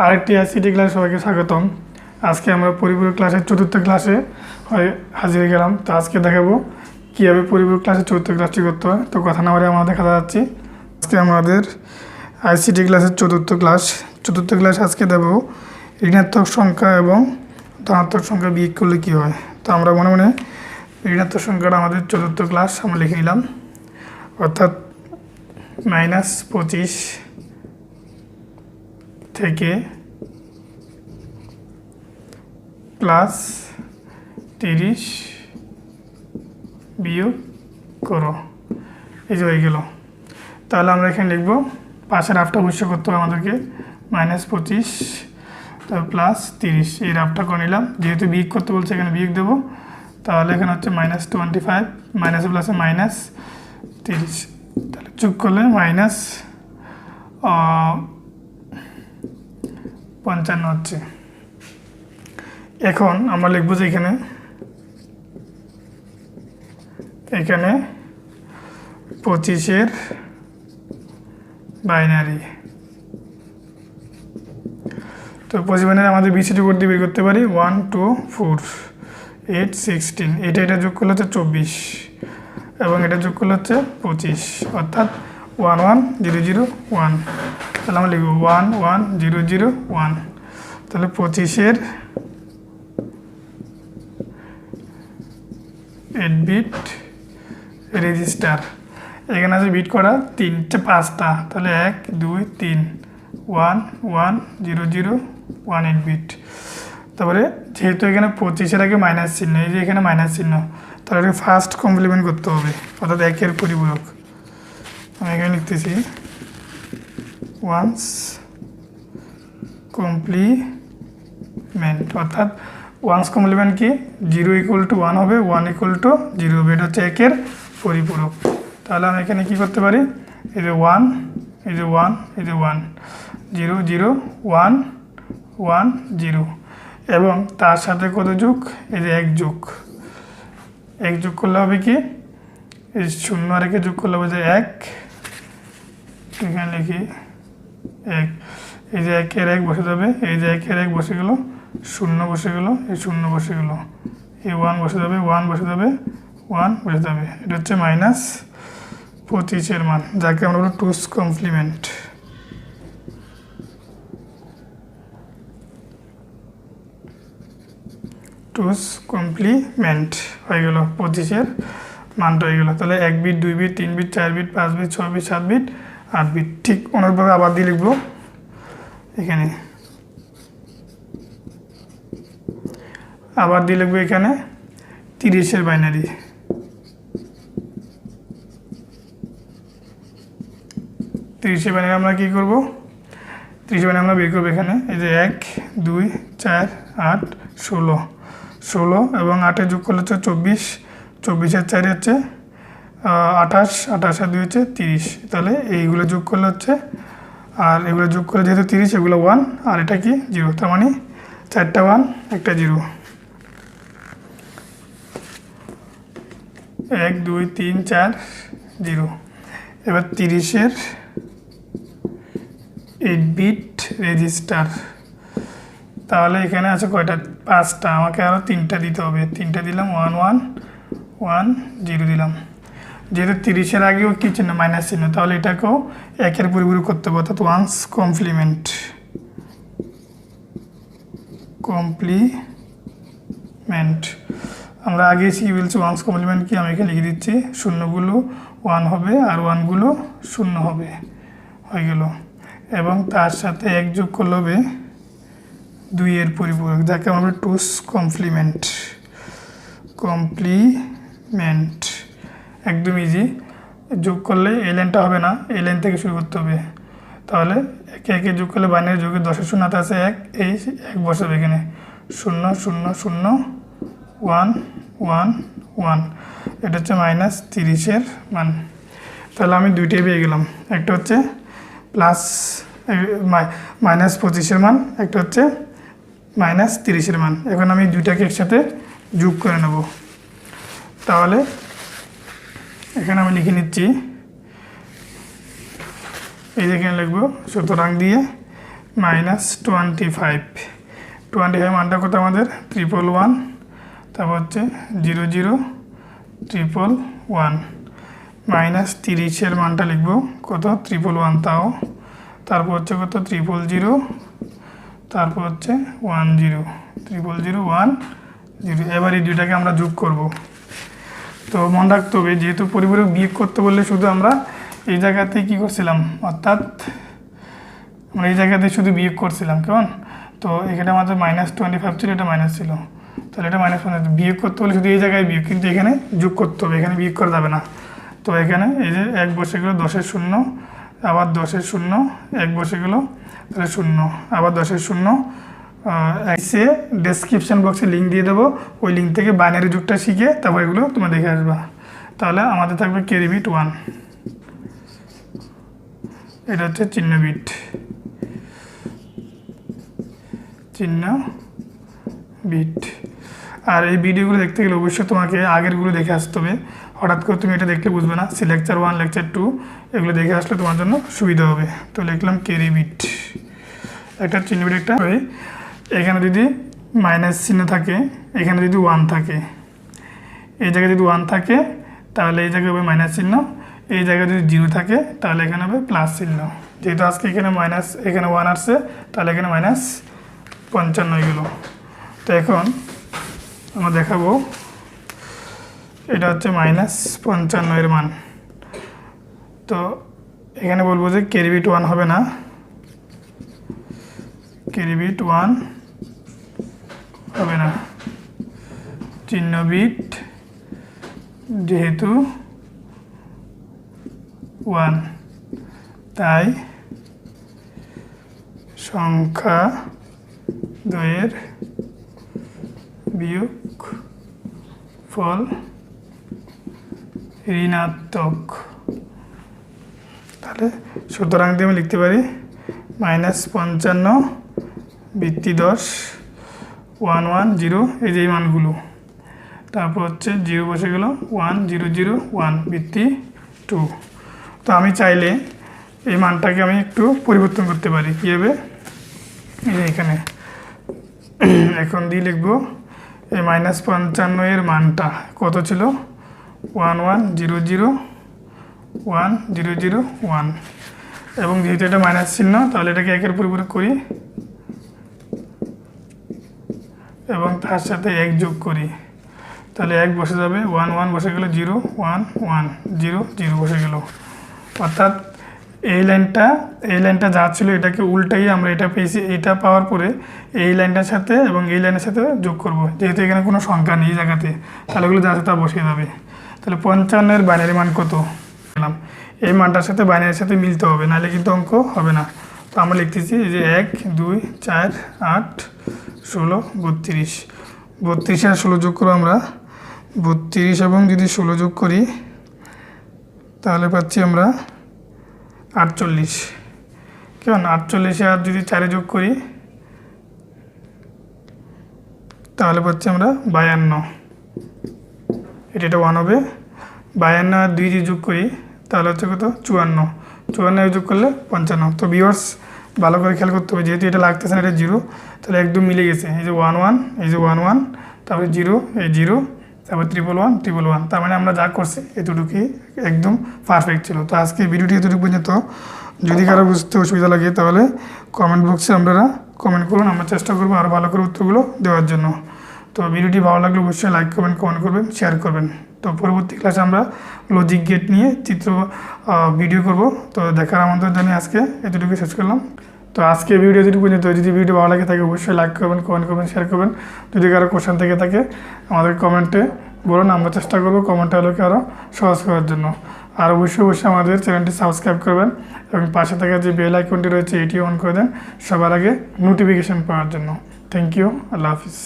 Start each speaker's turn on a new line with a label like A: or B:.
A: আরেকটি আইসিটি ক্লাসে সবাইকে স্বাগতম। আজকে আমরা পরিপূরক ক্লাসের চতুর্থ ক্লাসে হাজির গেলাম। তো আজকে দেখাবো কীভাবে পরিপূরক ক্লাসের চতুর্থ ক্লাসটি করতে হয়। তো কথা না বলে আমরা দেখা যাচ্ছি আজকে আমাদের আইসিটি ক্লাসের চতুর্থ ক্লাস আজকে দেব ঋণাত্মক সংখ্যা এবং ধনাত্মক সংখ্যা বিয়োগ করলে কী হয়। তো আমরা মনে মনে ঋণাত্মক সংখ্যাটা আমাদের চতুর্থ ক্লাস আমরা লিখে নিলাম, অর্থাৎ -25 থেকে +30 বিয়োগ করো, এই যে হয়ে গেল। তাহলে আমরা এখানে লিখব, পাশের রাফটা অবশ্যই করতে হবে আমাদেরকে, -25 +30 এই রাফটা করে নিলাম। যেহেতু বিয়োগ করতে বলছে এখানে বিয়োগ দেবো, তাহলে এখানে হচ্ছে -25 মাইনাসে প্লাসে -30, তাহলে যোগ করলে -55 হচ্ছে। এখন আমরা লিখব যে এখানে 25-এর বাইনারি। তো 25 বাইনারি আমাদের বিসিডি কোড দিয়ে বের করতে পারি, 1 2 4 8 16, এটা যোগ করলে হচ্ছে 24 এবং এটা যোগ করলে হচ্ছে 25, অর্থাৎ 1 1 0 0 1। তাহলে আমরা লিখব 1 1 0 0 1। তাহলে 25-এর 8-বিট রেজিস্টার। এখানে আছে বিট করা 5টা, তাহলে 1 2 3 1 1 0 0 1 8-বিট। তারপরে যেহেতু এখানে 25-এর আগে মাইনাস চিহ্ন, এই যে এখানে মাইনাস চিহ্ন, তাহলে ফার্স্ট কমপ্লিমেন্ট করতে হবে, অর্থাৎ 1-এর পরিপূরক। আমি এখানে লিখতেছি ওয়ান্স কমপ্লিমেন্ট, অর্থাৎ ওয়ান্স কমপ্লিমেন্ট কি, 0 = 1 হবে, 1 = 0 হবে, এটা হচ্ছে 1-এর পরিপূরক। তাহলে আমি এখানে কি করতে পারি, এই যে 1 এই যে 1 এই যে 1 0 0 1 1 0, এবং তার সাথে কত যোগ, এই যে 1 যোগ করলে হবে কি, এই 0 আর 1 যোগ করলে হবে যে 1, এখানে লিখি 1, এই যে 1-এর 1 বসে যাবে, এই যে 1-এর 1 বসে গেল, 0 বসে গেল, এই 0 বসে গেল, এই 1 বসে যাবে, 1 বসে যাবে, 1 বসে যাবে। এটা হচ্ছে -25-এর মান, যাকে আমরা বলবো 2's কমপ্লিমেন্ট। হয়ে গেল, 25-এর মানটা হয়ে গেল। তাহলে 1 bit 2 bit 3 bit 4 bit 5 bit 6 bit 7 bit 8 bit. ঠিক অনুরূপভাবে আবার দিয়ে লিখব, এখানে আবার দিয়ে লিখবো এখানে 30-এর বাইনারি। 30-এর বাইনারি আমরা কী করবো, 30 বাইনারি আমরা বের করবো এখানে, এই যে 1 2 4 8 16 এবং 8-এ যোগ করলে হচ্ছে 24, 24-এর 4 হচ্ছে 28, 28 আর 2 হচ্ছে 30। তাহলে এইগুলো যোগ করলে হচ্ছে, আর এগুলো যোগ করলে যেহেতু 30, এগুলো 1 আর এটা কি 0, তার মানে 4টা 1 একটা 0, 1 2 3 4 0। এবার 30-এর 8-বিট রেজিস্টার। তাহলে এখানে আছে কয়টা, 5টা, আমাকে আরও 3টা দিতে হবে, 3টা দিলাম, 1 1 1 0 দিলাম। যেহেতু 30-এর আগেও কী চিহ্ন, মাইনাস চিহ্ন, তাহলে এটাকেও 1-এর পরিপূরক করতে হবে, অর্থাৎ ওয়ান্স কমপ্লিমেন্ট। আমরা আগে কি বলছি, ওয়ান্স কমপ্লিমেন্ট কি, আমি এখানে লিখে দিচ্ছি, 0গুলো 1 হবে আর 1গুলো 0 হবে, হয়ে গেল। এবং তার সাথে 1 যোগ করলে হবে 2-এর পরিপূরক, যাকে আমরা 2's কমপ্লিমেন্ট। একদম ইজি, যোগ করলে এই লাইনটা হবে না, এই লাইন থেকে শুরু করতে হবে। তাহলে 1 যোগ করলে বাইনারি যোগে 10-এর শূন্যতে আছে 1, এই 1 বসাবে এখানে, 0 0 0 1 1 1, এটা হচ্ছে -30-এর মান। তাহলে আমি দুইটাই পেয়ে গেলাম, একটা হচ্ছে -25-এর মান, একটা হচ্ছে -30-এর মান। এখন আমি দুইটাকে একসাথে যোগ করে নেব। তাহলে এখানে আমি লিখে নিচ্ছি, এই যে এখানে লিখবো, সুতরাং দিয়ে -25 25 মানটা কত আমাদের 111, তারপর হচ্ছে 00 -30 এর মানটা লিখবো কত 111 তাও, তারপর হচ্ছে কত 000, তারপর হচ্ছে 10 এবার এই দুইটাকে আমরা যোগ করব। তো মনে রাখতে হবে যেহেতু পরিপূরক বিয়োগ করতে বললে শুধু আমরা এই জায়গাতে কি করছিলাম, অর্থাৎ আমরা এই জায়গাতে শুধু বিয়োগ করছিলাম, কেমন? তো এখানে আমাদের -25 ছিল, এটা মাইনাস ছিল, তাহলে এটা -1 বিয়োগ করতে বলে শুধু এই জায়গায় বিয়োগ, কিন্তু এখানে যোগ করতে হবে, এখানে বিয়োগ করা যাবে না। তো এখানে এই যে 1 বসে গেলো 10-এর 0, আবার 10-এর 0, 1 বসে গেলো তাহলে 0, আবার 10-এর 0। এসে ডেসক্রিপশন বক্সে লিঙ্ক দিয়ে দেবো, ওই লিঙ্ক থেকে বাইনারি যুগটা শিখে তারপর এগুলো তোমরা দেখে আসবা। তাহলে আমাদের থাকবে ক্যারি বিট 1, এটা হচ্ছে চিহ্ন বিট। আর এই ভিডিওগুলো দেখতে গেলে অবশ্যই তোমাকে আগেরগুলো দেখে আসতে হবে, হঠাৎ করে তুমি এটা দেখলে বুঝবে না। লেকচার 1, লেকচার 2 এগুলো দেখে আসলে তোমার জন্য সুবিধা হবে। তো লিখলাম ক্যারি বিট, একটা চিহ্ন বিট, একটা এখানে যদি মাইনাস চিহ্ন থাকে, এখানে যদি 1 থাকে, এই জায়গায় যদি 1 থাকে তাহলে এই জায়গায় হবে মাইনাস চিহ্ন, এই জায়গায় যদি 0 থাকে তাহলে এখানে হবে প্লাস চিহ্ন। যেহেতু আজকে এখানে এখানে 1 আসছে, তাহলে এখানে -55 হয়ে গেল। তো এখন আমরা দেখাবো এটা হচ্ছে -55 এর মান। তো এখানে বলবো যে ক্যারি বিট 1 হবে না, ক্যারি বিট 1 হবে না, চিহ্ন বিট যেহেতু 1 তাই সংখ্যা দ্বয়ের বিয়োগ ফল ঋণাত্মক। তাহলে সুতরাং দিয়ে আমি লিখতে পারি -55 বৃত্তি 10 1 1 0, এই যে এই মানগুলো, তারপর হচ্ছে 0 বসে গেল 1 0 0 1 বৃত্তি 2। তো আমি চাইলে এই মানটাকে আমি একটু পরিবর্তন করতে পারি, কীভাবে? এই যে এখানে এখন দিয়ে লিখবো এই -55 এর মানটা কত ছিল 1 1 0 0 1 0 0 1, এবং যেহেতু এটা মাইনাস চিহ্ন তাহলে এটাকে 1 এর পরিপূরক করি এবং তার সাথে 1 যোগ করি, তাহলে 1 বসে যাবে, 1 1 বসে গেল, 0 1 1 0 0 বসে গেল। অর্থাৎ এই লাইনটা যা ছিল এটাকে উল্টাই আমরা এটা পেয়েছি, এটা পাওয়ার পরে এই লাইনটার সাথে এবং এই লাইনের সাথে যোগ করব, যেহেতু এখানে কোনো সংখ্যা নেই এই জায়গাতে, তাহলে ওগুলো যা আছে তা বসে যাবে। তাহলে 55 এর বাইনারি মান কত পেলাম, এই মানটার সাথে বাইনারির সাথে মিলতে হবে, নাহলে কিন্তু অঙ্ক হবে না। তো আমরা লিখতেছি যে 1 2 4 8 16 32, 32 আর 16 যোগ করবো আমরা, 32 এবং যদি 16 যোগ করি তাহলে পাচ্ছি আমরা 48, কেমন? 48 আর যদি 4 যোগ করি তাহলে পাচ্ছি আমরা 52, এটা 1 হবে। 52 আর 2 যদি যোগ করি তাহলে হচ্ছে কত 54, 54 যোগ করলে 55। তো ভিউয়ার্স ভালো করে খেয়াল করতে হবে, যেহেতু এটা লাগতেছে না, এটা 0, তাহলে একদম মিলে গেছে। এই যে 1 1, এই যে 1 1, তারপরে 0, এই 0, তারপর 1 1 1 1, তার মানে আমরা যা করছি এতটুকুই একদম পারফেক্ট ছিল। তো আজকে ভিডিওটি এতটুকু পর্যন্ত। যদি কারো বুঝতে অসুবিধা লাগে তাহলে কমেন্ট বক্সে আপনারা কমেন্ট করুন, আমরা চেষ্টা করবো আরও ভালো করে উত্তরগুলো দেওয়ার জন্য। তো ভিডিওটি ভালো লাগলে অবশ্যই লাইক করবেন, কমেন্ট করবেন, শেয়ার করবেন। তো পরবর্তী ক্লাসে আমরা লজিক গেট নিয়ে ভিডিও করব। তো দেখার আমন্ত্রণ জানিয়ে আজকে এতটুকু শেষ করলাম। তো আজকে ভিডিও যদি পর্যন্ত, যদি ভিডিও ভালো লাগে থাকে অবশ্যই লাইক করবেন, কমেন্ট করবেন, শেয়ার করবেন। যদি কারো কোশ্চেন থেকে থাকে আমাদের কমেন্টে বলুন, আমরা চেষ্টা করবো কমেন্টে আলোকে আরও সহজ করার জন্য। আর অবশ্যই আমাদের চ্যানেলটি সাবস্ক্রাইব করবেন এবং পাশে থাকা যে বেল আইকনটি রয়েছে এটিও অন করে দেন সবার আগে নোটিফিকেশন পাওয়ার জন্য। থ্যাংক ইউ, আল্লাহ হাফিজ।